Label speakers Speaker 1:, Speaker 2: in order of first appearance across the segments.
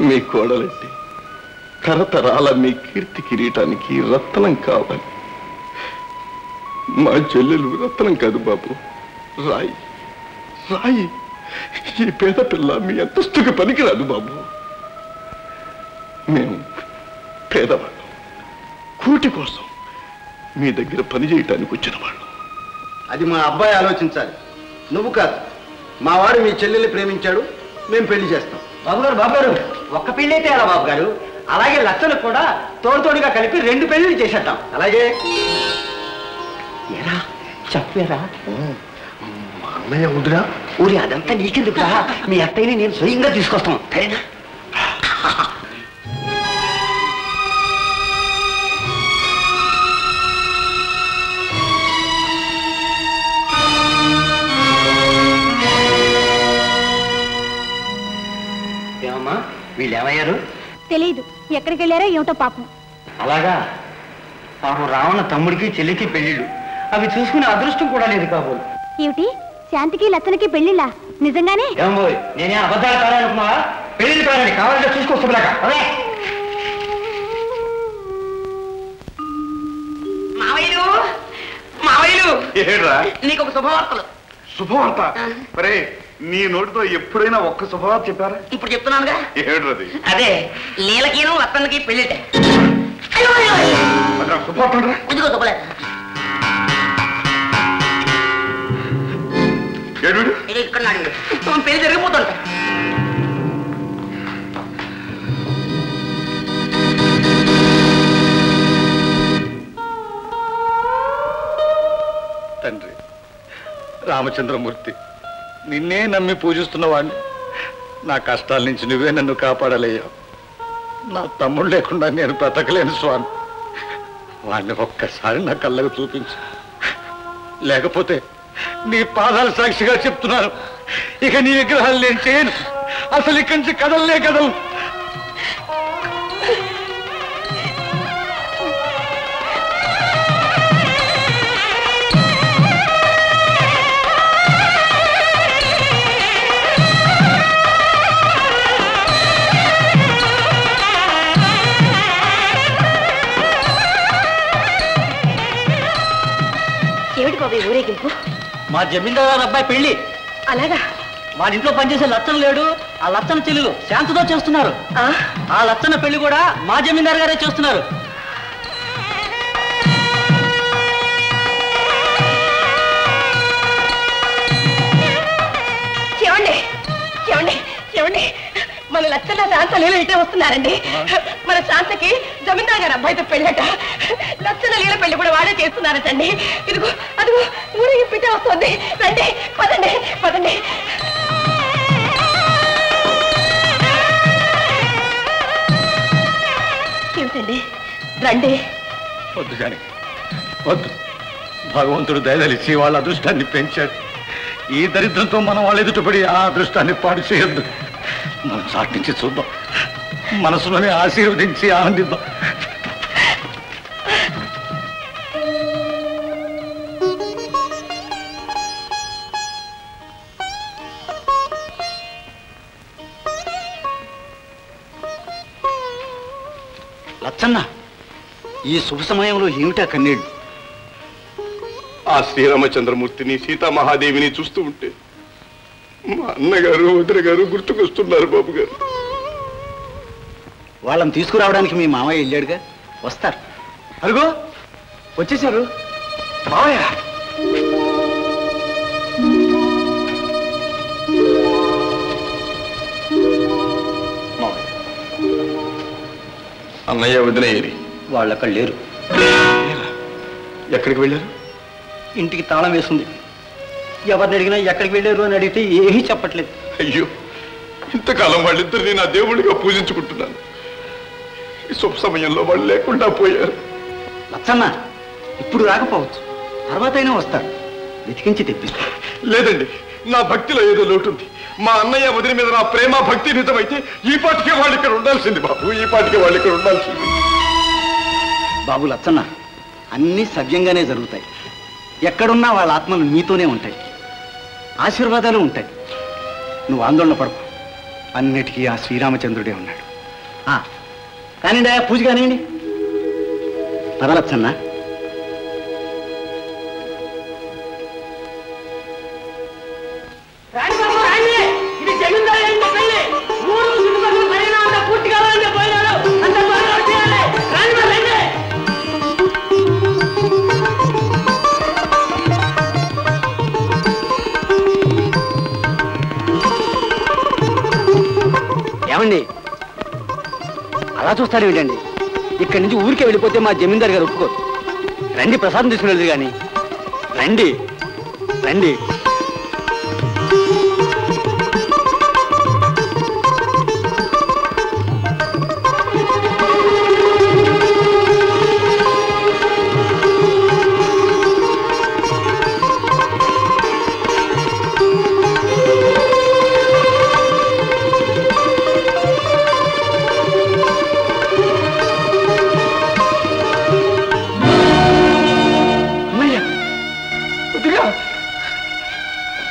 Speaker 1: మీ కోడలంటే తరతరాల మీ కీర్తి కిరీటానికి రత్నం కావాలి. మా చెల్లెలు రత్నం కాదు బాబు, రాయి రాయి. ఈ పేద పిల్ల మీ అంతస్తుకి పనికిరాదు బాబు. మేము పేదవాళ్ళం, కూటి కోసం మీ దగ్గర పని చేయటానికి వచ్చిన వాళ్ళు.
Speaker 2: అది మా అబ్బాయి ఆలోచించాలి, నువ్వు కాదు. మా వాడు మీ చెల్లెల్ని ప్రేమించాడు, మేము పెళ్లి చేస్తాం.
Speaker 3: బాబు గారు ఒక్క పెళ్లి అయితే ఎలా బాబు గారు? అలాగే లచ్చలకు కూడా తోడుగా కలిపి 2 పెళ్లిళ్ళు చేసేద్దాం. అలాగే ఎరా చెప్పేరా?
Speaker 2: మా అన్నయ్య వద్దురా.
Speaker 3: ఊరి అదంతా నీకెందుకురా? మీ అత్తయ్యని నేను స్వయంగా తీసుకొస్తాను, సరేనా? ఏమమ్మా వీళ్ళు ఏమయ్యారు?
Speaker 4: తెలీదు, ఎక్కడికి వెళ్ళారో ఏమిటో పాపం.
Speaker 3: అలాగా? పాపం రావణ తమ్ముడికి చెల్లికి పెళ్లిళ్ళు, అవి చూసుకునే అదృష్టం కూడా లేదు కాబోలు.
Speaker 4: ఏమిటి, శాంతికి లచ్చనకి పెళ్లిళ్ళా? నిజంగానే?
Speaker 3: ఏమో నేనే అబద్ధాలు కాదనుకున్నావా? పెళ్లిళ్ళు కాదండి, కావాలంటే చూసుకొస్తున్నాక.
Speaker 5: మావయ్యలు మావయ్యలు, నీకు ఒక శుభవార్తలు.
Speaker 1: శుభవార్త? మరే నీ నోటితో ఎప్పుడైనా ఒక్క శుభవార్త చెప్పారా?
Speaker 5: ఇప్పుడు చెప్తున్నానుగా.
Speaker 1: ఏడ్రది?
Speaker 5: అదే లీలకిను లత్తన్నకి పెళ్లిట.
Speaker 1: శుభవార్త
Speaker 5: ఇదిగో శుభలేక. ఇది ఇక్కడ నాడు పెళ్లి జరిగిపోతుంట.
Speaker 1: తండ్రి రామచంద్రమూర్తి, నిన్నే నమ్మి పూజిస్తున్న వాడిని నా కష్టాల నుంచి నువ్వే నన్ను కాపాడలేయా. నా తమ్ముడు లేకుండా నేను బ్రతకలేను స్వామి. వాడిని ఒక్కసారి నా కళ్ళకు చూపించు, లేకపోతే నీ పాదాల సాక్షిగా చెప్తున్నాను, ఇక నీ విగ్రహాలు నేను చేయను. అసలు ఇక్కడి నుంచి కదలనే కదలు.
Speaker 5: ఊరేగింపు?
Speaker 3: మా జమీందారు అబ్బాయి పెళ్లి.
Speaker 5: అలాగా?
Speaker 3: వాళ్ళ ఇంట్లో పనిచేసే లచ్చన లేడు, ఆ లచ్చన చెల్లెలు శాంతితో చేస్తున్నారు. ఆ లచ్చన పెళ్లి కూడా మా జమీందారు గారే చేస్తున్నారు.
Speaker 5: ఏమండి ఏమండి ఏమండి, మన లచ్చన శాంత లీల ఇటే వస్తున్నారండి. మన శాంతకి జమీందారు గారు అబ్బాయితో పెళ్ళట. లచ్చన లీల పెళ్లి కూడా వాడే చేస్తున్నారటండి. ఇదిగో అదిగో ఊరేగింపు ఇటే వస్తుంది. రండి, పదండి పదండి. ఏమిటండి, రండి.
Speaker 1: వద్దు కానీ వద్దు. భగవంతుడు దయదలిచి వాళ్ళ అదృష్టాన్ని పెంచాడు. ఈ దరిద్రంతో మనం వాళ్ళ ఎదుటపడి ఆ అదృష్టాన్ని పాడు చేయొద్దు. మనం చాటి నుంచి చూద్దాం, మనసులోనే ఆశీర్వదించి ఆనందిద్దాం.
Speaker 3: లచ్చన్న, ఈ శుభ సమయంలో ఏమిటా కన్నీళ్ళు?
Speaker 1: ఆ శ్రీరామచంద్రమూర్తిని సీతామహాదేవిని చూస్తూ ఉంటే మా అన్నగారు వదిన గారు గుర్తుకొస్తున్నారు బాబు గారు.
Speaker 3: వాళ్ళని తీసుకురావడానికి మీ మామయ్య వెళ్ళాడుగా, వస్తారు. అరుగో వచ్చేసారు మామయ్య.
Speaker 1: అన్నయ్య వదిన ఏరి?
Speaker 3: వాళ్ళు అక్కడ లేరు.
Speaker 1: ఎక్కడికి వెళ్ళారు?
Speaker 3: ఇంటికి తాళం వేస్తుంది. ఎవరిని అడిగినా ఎక్కడికి వెళ్ళారు అని అడిగితే ఏమీ చెప్పట్లేదు.
Speaker 1: అయ్యో, ఇంతకాలం వాళ్ళిద్దరిని నా దేవుడిగా పూజించుకుంటున్నాను. ఈ శుభ సమయంలో వాళ్ళు లేకుండా పోయారు.
Speaker 3: లచ్చన్న, ఇప్పుడు రాకపోవచ్చు, తర్వాతైనా వస్తారు. వెతికించి తెప్పిస్తారు.
Speaker 1: లేదండి, నా భక్తిలో ఏదో లోటుంది. మా అన్నయ్య వదిన మీద నా ప్రేమ భక్తి నిజమైతే ఈ పాటికే వాళ్ళు ఇక్కడ ఉండాల్సింది బాబు, ఈ పాటికే వాళ్ళు ఇక్కడ ఉండాల్సింది.
Speaker 3: బాబు లచ్చన్న, అన్నీ సవ్యంగానే జరుగుతాయి. ఎక్కడున్నా వాళ్ళ ఆత్మలు మీతోనే ఉంటాయి, ఆశీర్వాదాలు ఉంటాయి. నువ్వు ఆందోళన పడకు.
Speaker 2: అన్నిటికీ ఆ శ్రీరామచంద్రుడే ఉన్నాడు.
Speaker 3: కానివ్వండి పూజ కానివ్వండి.
Speaker 2: పదలచ్చన్నా.
Speaker 3: ఏమండి అలా చూస్తారు ఏంటండి? ఇక్కడి నుంచి ఊరికే వెళ్ళిపోతే మా జమీందారు గారు ఒప్పుకోరు. రండి, ప్రసాదం తీసుకుని వెళ్తారు కానీ. రండి రండి.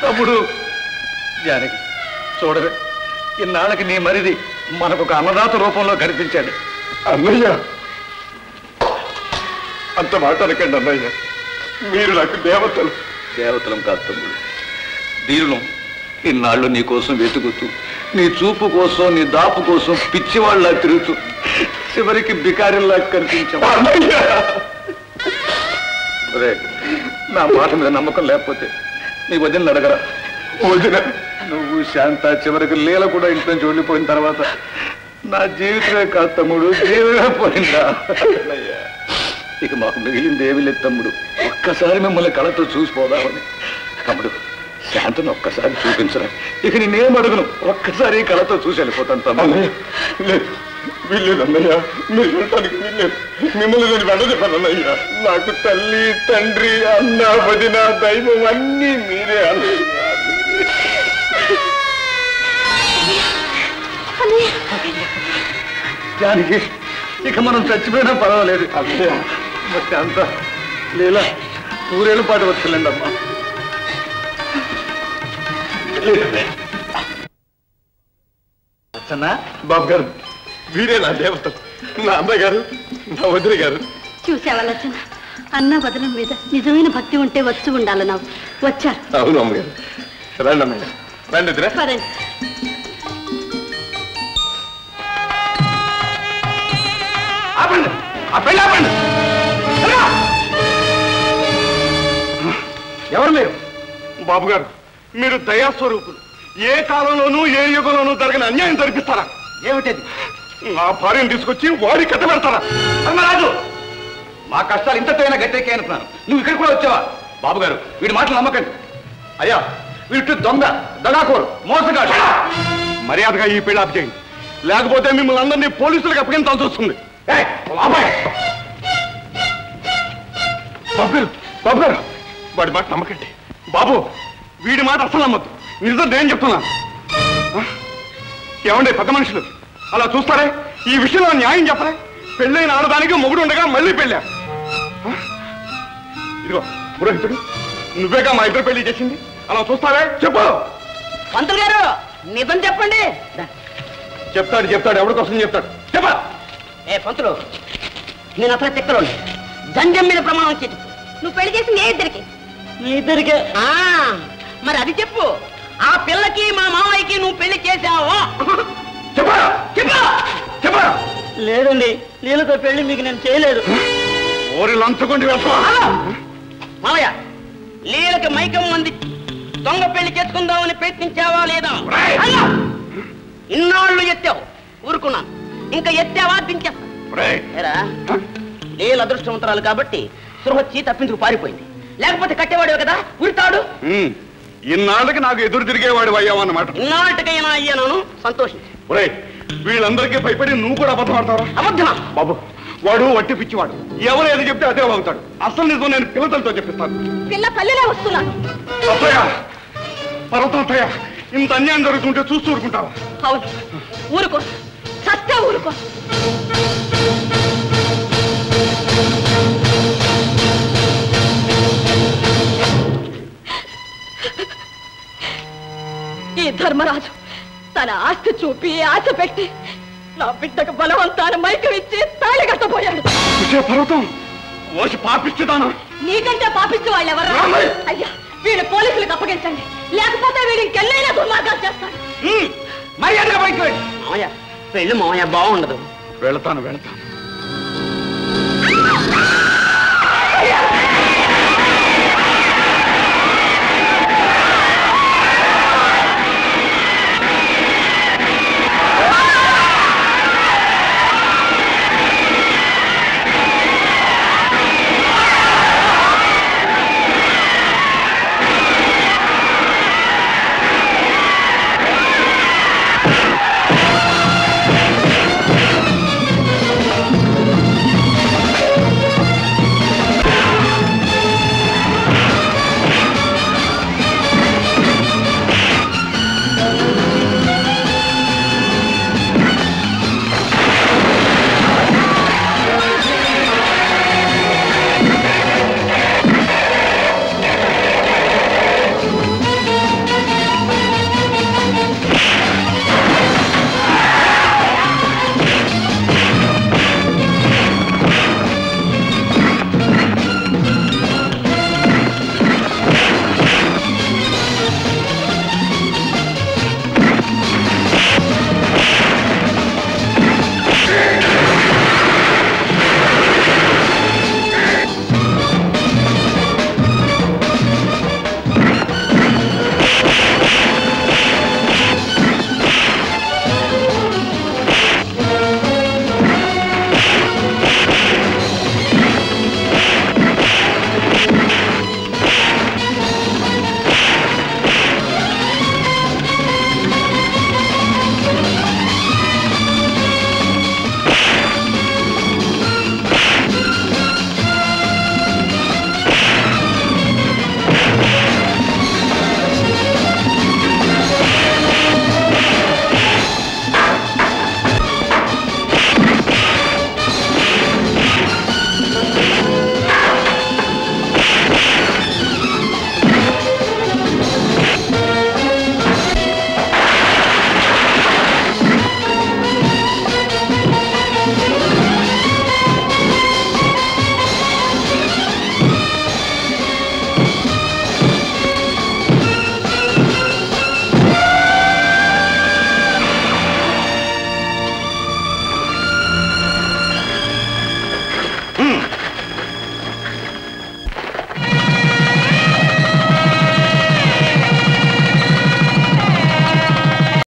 Speaker 1: తమ్ముడు జానకి చూడవే, ఇన్నాళ్ళకి నీ మరిది మనకు ఒక అన్నదాత రూపంలో కనిపించాడు.
Speaker 6: అన్నయ్య, అంత మాట అనకండి అన్నయ్య. మీరు నాకు దేవతలు.
Speaker 1: దేవతలం కాదు తమ్ముడు, దీరులం. ఇన్నాళ్ళు నీ కోసం వెతుకుతూ, నీ చూపు కోసం, నీ దాపు కోసం పిచ్చివాళ్ళలా తిరుగుతూ చివరికి బికారిల్లా కనిపించావు. నా మాట మీద నమ్మకం లేకపోతే నీ వదిన అడగరా.
Speaker 6: వదిన,
Speaker 1: నువ్వు శాంత చివరికి లీల కూడా ఇంట్లో నుంచి వెళ్ళిపోయిన తర్వాత నా జీవితమే కాదు తమ్ముడు, జీవమే పోయిందా. ఇక మాకు మిగిలింది ఏమీ లేదు తమ్ముడు. ఒక్కసారి మిమ్మల్ని కళతో చూసిపోదామని. తమ్ముడు, శాంతను ఒక్కసారి చూపించరా. ఇక నేనేం అడుగును, ఒక్కసారి కళతో చూసి వెళ్ళిపోతాను తమ్ముడు.
Speaker 6: లేదు వీల్లేదు అన్నయ్య, మీరు వెళ్ళటానికి వీల్లేదు. మిమ్మల్ని నేను వెళ్ళజెప్పాను అన్నయ్య. నాకు తల్లి, తండ్రి, అన్న, వదిన, దైవం అన్నీ మీరే అన్నయ్య.
Speaker 1: జానకి, ఇక మనం చచ్చిపోయినా పర్వాలేదు.
Speaker 6: అన్నయ్య,
Speaker 1: బట్ అంత లీలా ఊరేళ్ళ పాటు వచ్చలేండి అమ్మా.
Speaker 6: బాబు గారు, వీరే నా దేవతలు. నా అన్నగారు, నా వదిన గారు.
Speaker 5: చూసావా లచ్చన్న, అన్న వదనం మీద నిజమైన భక్తి ఉంటే వచ్చి ఉండాలి. నాకు వచ్చారు.
Speaker 6: అవును అమ్మగారు. రండి అన్నయ్య, రండి వదిన.
Speaker 5: పదండి.
Speaker 6: ఆపండి, ఆ పెళ్ళి ఆపండి.
Speaker 1: ఎవరు మీరు?
Speaker 6: బాబు గారు, మీరు దయాస్వరూపులు. ఏ కాలంలోనూ ఏ యుగంలోనూ జరిగిన అన్యాయం జరిపిస్తారా?
Speaker 1: ఏమిటది?
Speaker 6: నా భార్యను తీసుకొచ్చి వాడి కథ పెడతారా?
Speaker 1: ధర్మరాజు, మా కష్టాలు ఇంతతోనే గట్టెక్కి అనుకున్నాను. నువ్వు ఇక్కడ కూడా వచ్చావా? బాబు గారు, వీడి మాటలు నమ్మకండి. అయ్యా, వీటి దొంగ, దగాకోరు, మోసగాడు.
Speaker 6: మర్యాదగా ఈ పెళ్లి ఆపేయండి, లేకపోతే మిమ్మల్ని అందరినీ పోలీసులకు అప్పగించాల్సి వస్తుంది. బాబు గారు, బాబు గారు, వాడి మాట నమ్మకండి. బాబు, వీడి మాట అసలు నమ్మద్దు. నిజం నేను చెప్తున్నాను. ఏమండే పెద్ద మనుషులు, అలా చూస్తారే? ఈ విషయంలో న్యాయం చెప్పరే? పెళ్ళైన ఆడదానికి మొగుడు ఉండగా మళ్ళీ పెళ్ళా? ఇదిగో పురోహితుడు, నువ్వేగా మా ఇద్దరు పెళ్లి చేసింది. అలా చూస్తావే? చెప్పు.
Speaker 5: పంతులు గారు, నిజం చెప్పండి.
Speaker 6: చెప్తాడు చెప్తాడు, ఎవరి కోసం చెప్తాడు? చెప్ప.
Speaker 5: ఏ పంతులు, నేను అసలు తిక్కలో జంజం మీద ప్రమాణం చెప్పు. నువ్వు పెళ్లి చేసింది ఏ ఇద్దరికి?
Speaker 3: మీ ఇద్దరికే.
Speaker 5: మరి అది చెప్పు. ఆ పిల్లకి మా మామయ్యకి నువ్వు పెళ్లి చేశావా?
Speaker 6: చెప్పా చెప్పా చెప్పా.
Speaker 3: లేదండి, లీలతో పెళ్లి మీకు నేను చేయలేదు.
Speaker 6: ఓరి లంచుకుండి వెళ్తా.
Speaker 5: మామయ్య, లీలకి మైకం మంది దొంగ పెళ్లి చేసుకుందామని ప్రయత్నించావా లేదా? ఇన్నాళ్ళు ఎత్తావు, ఊరుకున్నాను. ఇంకా ఎత్తావా దించేస్తా. లీల అదృష్టవంతరాలు కాబట్టి సృహొచ్చి తప్పించుకు పారిపోయింది. లేకపోతే కట్టేవాడు కదా ఉరితాడు.
Speaker 6: ఇన్నాళ్ళకి నాకు ఎదురు తిరిగేవాడు అయ్యావన్నమాట.
Speaker 5: ఇన్నాటికైనా అయ్యాను, సంతోషించి.
Speaker 6: వీళ్ళందరికీ భయపడి నువ్వు కూడా అబద్ధం ఆడతావా?
Speaker 5: అబద్ధమా?
Speaker 6: బాబు, వాడు వట్టి పిచ్చివాడు. ఎవరు ఏది చెప్తే అదే అవుతాడు. అసలు నిజం నేను పిల్లలతో చెప్పిస్తాను.
Speaker 5: పిల్ల పల్లెలే వస్తున్నాను.
Speaker 6: అత్తయ్య, పర్వతం అత్తయ్య, ఇంత అన్యాయం జరుగుతుంటే చూస్తూ ఊరుకుంటావా?
Speaker 5: అవును, ఊరుకో, సత్తా ఊరుకో. ఈ ధర్మరాజు తన ఆస్తి చూపి ఆశ పెట్టి నా బిడ్డకు బలవంతాన్ని మైకమిచ్చి తాళి కట్టబోయాడు.
Speaker 6: పర్వతం ఓసి పాపిస్తున్నాను.
Speaker 5: నీకంటే పాపిస్తూ వాళ్ళు ఎవరు? అయ్యా వీడు పోలీసులకు అప్పగించండి, లేకపోతే వీడు ఇంకెన్నైనా దుర్మార్గాలు చేస్తాడు.
Speaker 3: మర్యాదగా బయటకు వెళ్ళి మామయ్య పెళ్ళి మామయ్య బాగుండదు.
Speaker 6: వెళతాను